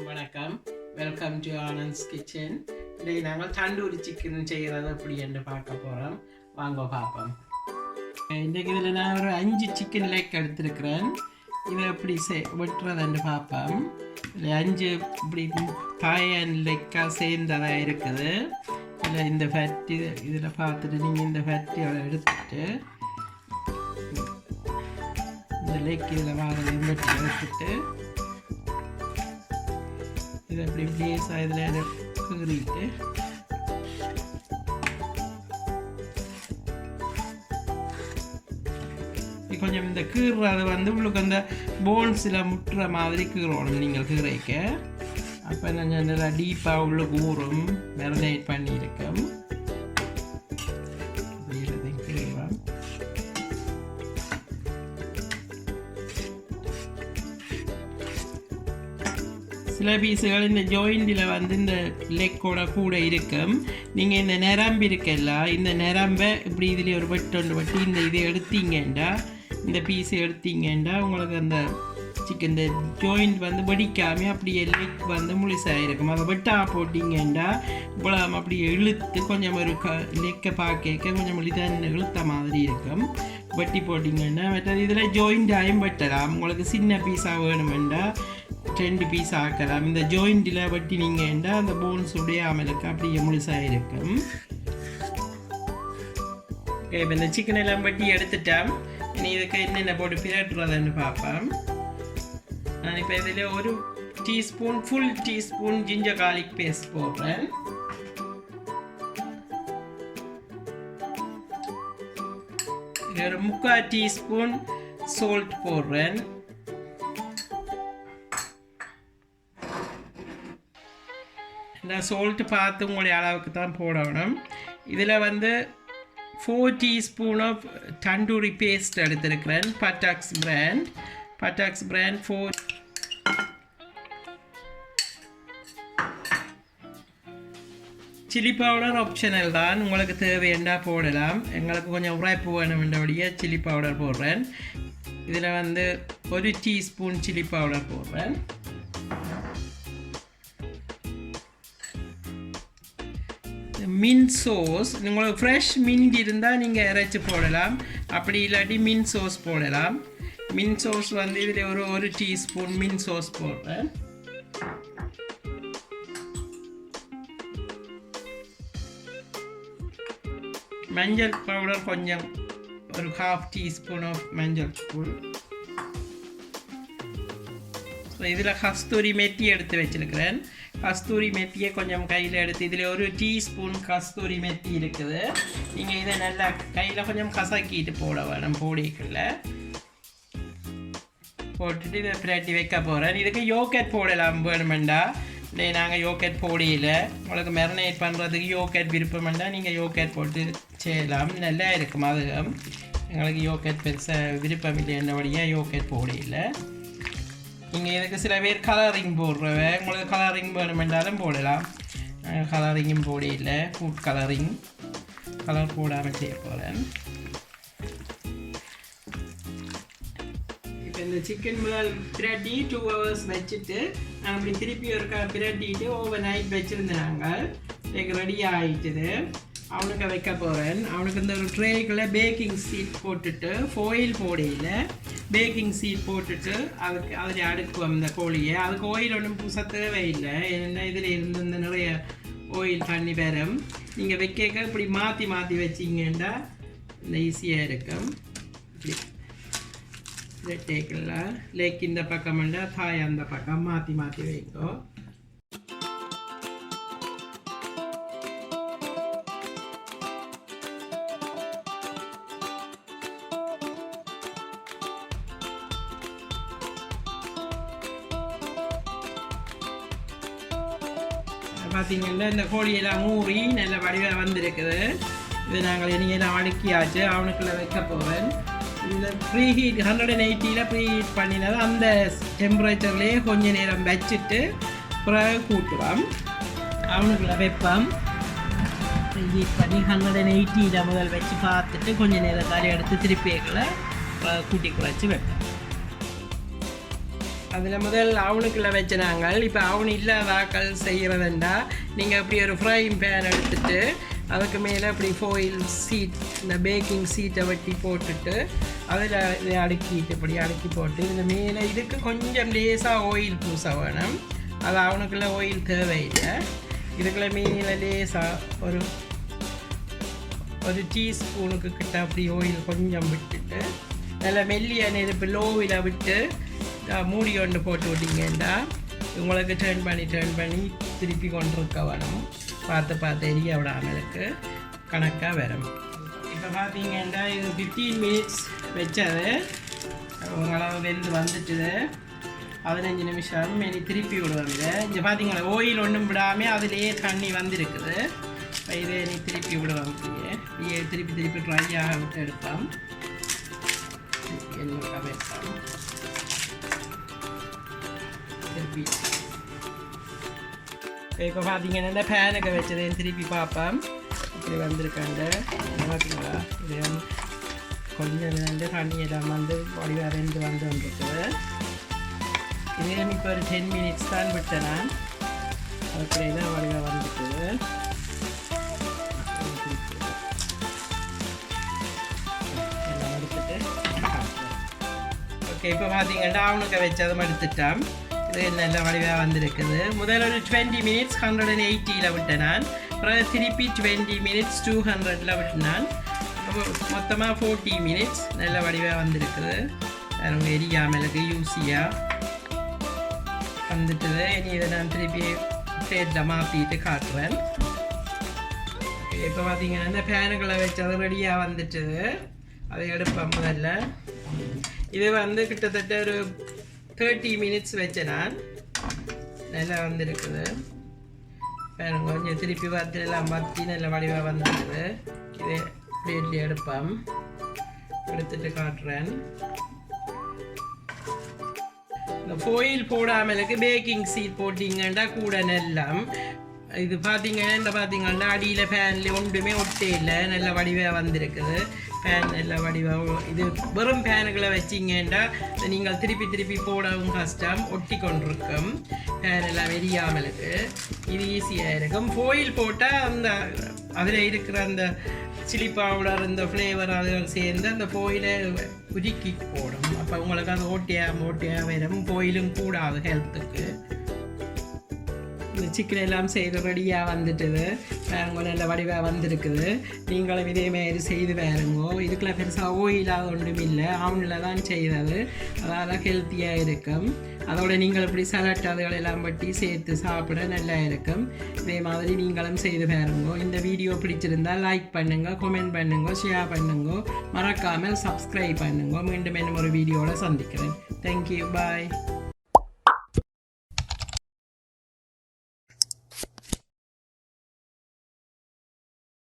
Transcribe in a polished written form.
வணக்கம், welcome to Anand's kitchen. இன்றைக்கு நாங்கள் தண்டூரி சிக்கன் செய்கிறது எப்படி என்று பார்க்க போகிறோம். வாங்க பார்ப்போம். இன்றைக்கு இதில் நான் ஒரு 5 சிக்கன் லெக் எடுத்துருக்கிறேன். இதை எப்படி வெட்டுறதுன்னு பார்ப்போம். இதில் 5 இப்படி தாயன் லெக்காக சேர்ந்ததாக இருக்குது. இதில் இந்த ஃபேட் இதில் பார்த்துட்டு நீங்கள் இந்த ஃபேட்டை எடுத்துட்டு இந்த லெக் இதில் வாரதையும் வெட்டி எடுத்துட்டு இதை அப்படி லேசாக இதில் கீறிட்டு கொஞ்சம் இந்த கீறுறது உங்களுக்கு அந்த போன்ஸில் முட்டுற மாதிரி கீறணும் நீங்கள் கீரைக்க. அப்போ கொஞ்சம் நல்லா டீப்பாக உள்ளுக்கு ஊறும். மேரினேட் பண்ணியிருக்கோம். கீறலாம். சில பீஸுகள் இந்த ஜாயிண்டில் இந்த லெக்கோட கூட இருக்கும். நீங்கள் இந்த நரம்பு இருக்கல்ல, இந்த நரம்பை இப்படி இதில் ஒரு வெட்டி இந்த இதை எடுத்தீங்கண்டா, இந்த பீஸை எடுத்தீங்கண்டா உங்களுக்கு அந்த சிக்கன் இந்த ஜாயிண்ட் வெடிக்காமல் அப்படியே லெக் முழுசாக இருக்கும். அதை வெட்டா போட்டிங்கண்டா இவ்வளோ அப்படியே இழுத்து கொஞ்சம் ஒரு லெக்கை பார்க்க கொஞ்சம் இழுத்த மாதிரி இருக்கும். வெட்டி போட்டிங்கன்னா மற்றது இதில் ஜாயிண்ட் ஆயும் வெட்டலாம். உங்களுக்கு சின்ன பீஸாக வேணுமெண்டா 2 பீஸ் ஆக்கலாம். இந்த ஜாயிண்டில் வெட்டினீங்கன்னா அந்த போன்ஸ் உடையாமலுக்கு அப்படியே முழுசாக இருக்கும். ஓகே, இப்போ இந்த சிக்கன் எல்லாம் வெட்டி எடுத்துட்டேன். இனி இதுக்கு என்னென்ன போட்டு பிரட்டுறதுன்னு பார்ப்பேன். நான் இப்போ இதில் ஒரு full teaspoon ginger garlic paste போடுறேன். ஒரு 3/4 டீஸ்பூன் சால்ட் போடுறேன். இந்த சால்ட்டு பார்த்து உங்களுடைய அளவுக்கு தான் போடணும். இதில் 4 டீஸ்பூன் ஆஃப் தண்டூரி பேஸ்ட் எடுத்திருக்கிறேன். Buttocks brand 4. Chilli powder optional தான், உங்களுக்கு தேவையண்டா போடலாம். எங்களுக்கு கொஞ்சம் உரைப்பு வேணுமென்றபடியே சில்லி பவுடர் போடுறேன். இதில் 1 டீஸ்பூன் சில்லி பவுடர் போடுறேன். மின்ட் சோஸ், உங்களுக்கு ஃப்ரெஷ் மின்ட் இருந்தால் நீங்கள் இறைச்சி போடலாம். அப்படி இல்லாட்டி மின்ட் சோஸ் போடலாம். மின்ட் சோஸ் இதில் ஒரு டீஸ்பூன் மின்ட் சோஸ் போடுறேன். மஞ்சள் பவுடர் கொஞ்சம் ஒரு 1/2 டீஸ்பூன் ஆஃப் மஞ்சள் தூள். இதில் கஸ்தூரி மெத்தி எடுத்து வச்சுருக்கிறேன். கஸ்தூரி மெத்தியை கொஞ்சம் கையில் எடுத்து இதில் 1 டீஸ்பூன் கஸ்தூரி மெத்தி இருக்குது. நீங்கள் இதை நல்லா கையில் கொஞ்சம் கசக்கிட்டு போட வேணும். பொடிக்குள்ள போட்டுட்டு இதை பிரட்டி வைக்க போகிறேன். இதுக்கு யோகட் போடலாம் வேணுமெண்டா. இல்லை நாங்கள் யோகட் போடையில் உங்களுக்கு மேரினேட் பண்ணுறதுக்கு யோகட் விருப்பமெண்டா நீங்கள் யோகட் போட்டு செய்யலாம். நல்லா இருக்கும். அது எங்களுக்கு யோகட் பெருசாக விருப்பம் இல்லைன்றபடியாக யோகட் போடையில். நீங்கள் இதுக்கு சில பேர் கலரிங் போடுறவ, உங்களுக்கு கலரிங் வேணுமென்றாலும் போடலாம். கலரிங்கும் போடையில் ஃபுட் கலர் போடாமல் செய்ய போகிறேன். இப்போ இந்த சிக்கன் முதல் பிரட்டி 2 hours வச்சுட்டு நான் அப்படி திருப்பி ஒரு பிரட்டிட்டு ஓவர் நைட் வச்சுருந்தாங்க. எனக்கு ரெடி ஆகிட்டுது. அவனுக்கு வைக்க போகிறேன். அவனுக்கு இந்த ஒரு ட்ரேக்குள்ள பேக்கிங் சீட் போட்டுட்டு ஃபாயில் போடையில் பேக்கிங் சீட் போட்டுட்டு அதுக்கு அதில் அடுக்குவோம் இந்த கோழியை. அதுக்கு ஆயில் ஒன்றும் புதுசாக தேவையில்லை. ஏன்னா இதில் இருந்து இந்த நிறைய ஆயில் தண்ணி பெறும். நீங்கள் வைக்க இப்படி மாற்றி வச்சிங்கன்னா இந்த ஈஸியாக இருக்கும். இப்படி டேக்கில் லேக் இந்த பக்கம்ண்டா தாய் அந்த பக்கம் மாற்றி வைக்கும். பார்த்தீங்கன்னா இந்த கோழியெல்லாம் ஊறி நல்ல வடிவாக வந்திருக்குது. இது நாங்கள் இனியெல்லாம் அடுக்கியாச்சு. அவனுக்குள்ளே வைக்க போவேன். இந்த ப்ரீ ஹீட் 180 ப்ரீ ஹீட் பண்ணினது அந்த டெம்பரேச்சர்லேயே கொஞ்சம் நேரம் வச்சுட்டு பிறகு கூட்டுவோம். அவனுக்குள்ளே வைப்போம். ப்ரீ ஹீட் பண்ணி 180 முதல் வச்சு பார்த்துட்டு கொஞ்சம் நேரம் தலை எடுத்து திருப்பிகளை கூட்டி குறைச்சி வைப்போம். அதில் முதல் அவனுக்குள்ள வச்ச நாங்கள் இப்போ அவனு இல்லாதாக்கள் செய்கிறதுண்டா நீங்கள் அப்படி ஒரு ஃப்ரைங் பேன் எடுத்துட்டு அதுக்கு மேலே அப்படி ஃபோயில் சீட் இந்த பேக்கிங் சீட்டை வெட்டி போட்டுட்டு அதில் இதை அடுக்கிட்டு இப்படி அடுக்கி போட்டு இதில் மேலே இதுக்கு கொஞ்சம் லேசாக ஆயில் பூச வேணும். அது அவனுக்குள்ள ஆயில் தேவையில்லை. இதுக்குள்ள மேலே லேசாக ஒரு டீஸ்பூனுக்கு கிட்ட அப்படி ஆயில் கொஞ்சம் விட்டுட்டு நல்லா மெல்லிய நெருப்பு லோவில் விட்டு மூடி கொண்டு போட்டு விட்டீங்கன்னா உங்களுக்கு டர்ன் பண்ணி திருப்பி கொண்டு இருக்க வேணும். பார்த்து எரிய விடாமலுக்கு கணக்காக வரும். இப்போ பார்த்தீங்கன்னா இது 15 மினிட்ஸ் வச்சது ஓரளவு வெந்து வந்துட்டுது. 15 நிமிஷம் இனி திருப்பி விடுவாங்க. இங்கே பார்த்தீங்களா ஆயில் ஒன்றும் விடாமல் அதிலேயே தண்ணி வந்துருக்குது. இப்போ இதே நீ திருப்பி விடுவாங்க. திருப்பி ட்ரை ஆக விட்டு எடுப்போம். எண்ணெய் வைப்போம். திருப்பி இப்போ பார்த்தீங்கன்னா இந்த பேனுக்கு வச்சதையும் திருப்பி பார்ப்போம். இப்படி வந்திருக்காங்க பார்த்தீங்களா. இது கொஞ்சம் வந்து தண்ணி எல்லாம் வந்து வடிவாக ரெண்டு வந்துருக்குது. இதே இப்போ ஒரு 10 மினிட்ஸ் தான் விட்டேன் நான். அப்படியே தான் வடிவாக வந்துருக்குது. எல்லாம் எடுத்துட்டு ஓகே இப்போ பார்த்தீங்கன்னா அவனுக்கு வச்சதும் எடுத்துட்டேன். இது நல்ல வடிவாக வந்திருக்குது. முதல்ல ஒரு 20 மினிட்ஸ் 180 விட்டேன் நான். அப்புறம் திருப்பி 20 மினிட்ஸ் 200 விட்டேன். மொத்தமாக 40 மினிட்ஸ் நல்ல வடிவாக வந்திருக்குது. அவங்க எரியாமலுக்கு யூஸியாக வந்துட்டுது. இனி இதை நான் திருப்பி பிளேட்டில் மாற்றிட்டு காட்டுறேன். இப்போ பார்த்தீங்கன்னா இந்த பேனுக்களை வச்சது ரெடியாக வந்துட்டுது. அதை எடுப்பேன் முதல்ல. இது வந்து கிட்டத்தட்ட ஒரு 30 மினிட்ஸ் வச்சேன் நான். நல்லா வந்துருக்குது. கொஞ்சம் திருப்பி பார்த்து எல்லாம் மாற்றி நல்ல வடிவாக வந்துருக்குது. இது பிளேட்லேயே எடுப்பேன். எடுத்துட்டு காட்டுறேன். இந்த ஃபோயில் போடாமலுக்கு பேக்கிங் சீட் போட்டிங்கன்னா கூட நெல்லாம். இது பார்த்தீங்கன்னா அடியில் ஃபேனில் ஒன்றுமே ஒட்டே இல்லை. நல்ல வடிவாக வந்திருக்குது. ஃபேன் நல்ல வடிவாக. இது வெறும் ஃபேனுகளை வச்சிங்கன்னா நீங்கள் திருப்பி போடவும் கஷ்டம், ஒட்டி கொண்டிருக்கும். ஃபேன் எல்லாம் எரியாமலுக்கு இது ஈஸியாக இருக்கும். ஃபோயில் போட்டால் அதில் இருக்கிற அந்த சில்லி பவுடர் இந்த ஃப்ளேவர் அதுகள் சேர்ந்து அந்த ஃபோயிலை உருக்கி போடும். அப்போ உங்களுக்கு அது ஓட்டையாக வரும். ஃபோயிலும் கூடாது ஹெல்த்துக்கு. இந்த சிக்கன் எல்லாம் செய்து ரெடியாக வந்துட்டுது. வேறுங்க நல்ல வடிவாக வந்திருக்குது. நீங்களும் இதேமாரி செய்து வேறுங்கோ. இதுக்குள்ள பெருசாக ஓயிலாக ஒன்றும் இல்லை. அவனில் தான் செய்தது. அதனால் ஹெல்த்தியாக இருக்கும். அதோட நீங்கள் இப்படி சலட் அதுகள் எல்லாம் பட்டி சேர்த்து சாப்பிட நல்லா இருக்கும். இதே மாதிரி நீங்களும் செய்து பாருங்க. இந்த வீடியோ பிடிச்சிருந்தால் லைக் பண்ணுங்க, கமெண்ட் பண்ணுங்க, ஷேர் பண்ணுங்க, மறக்காமல் சப்ஸ்கிரைப் பண்ணுங்க. மீண்டும் இன்னும் ஒரு வீடியோவில் சந்திக்கிறேன். தேங்க்யூ, பாய்.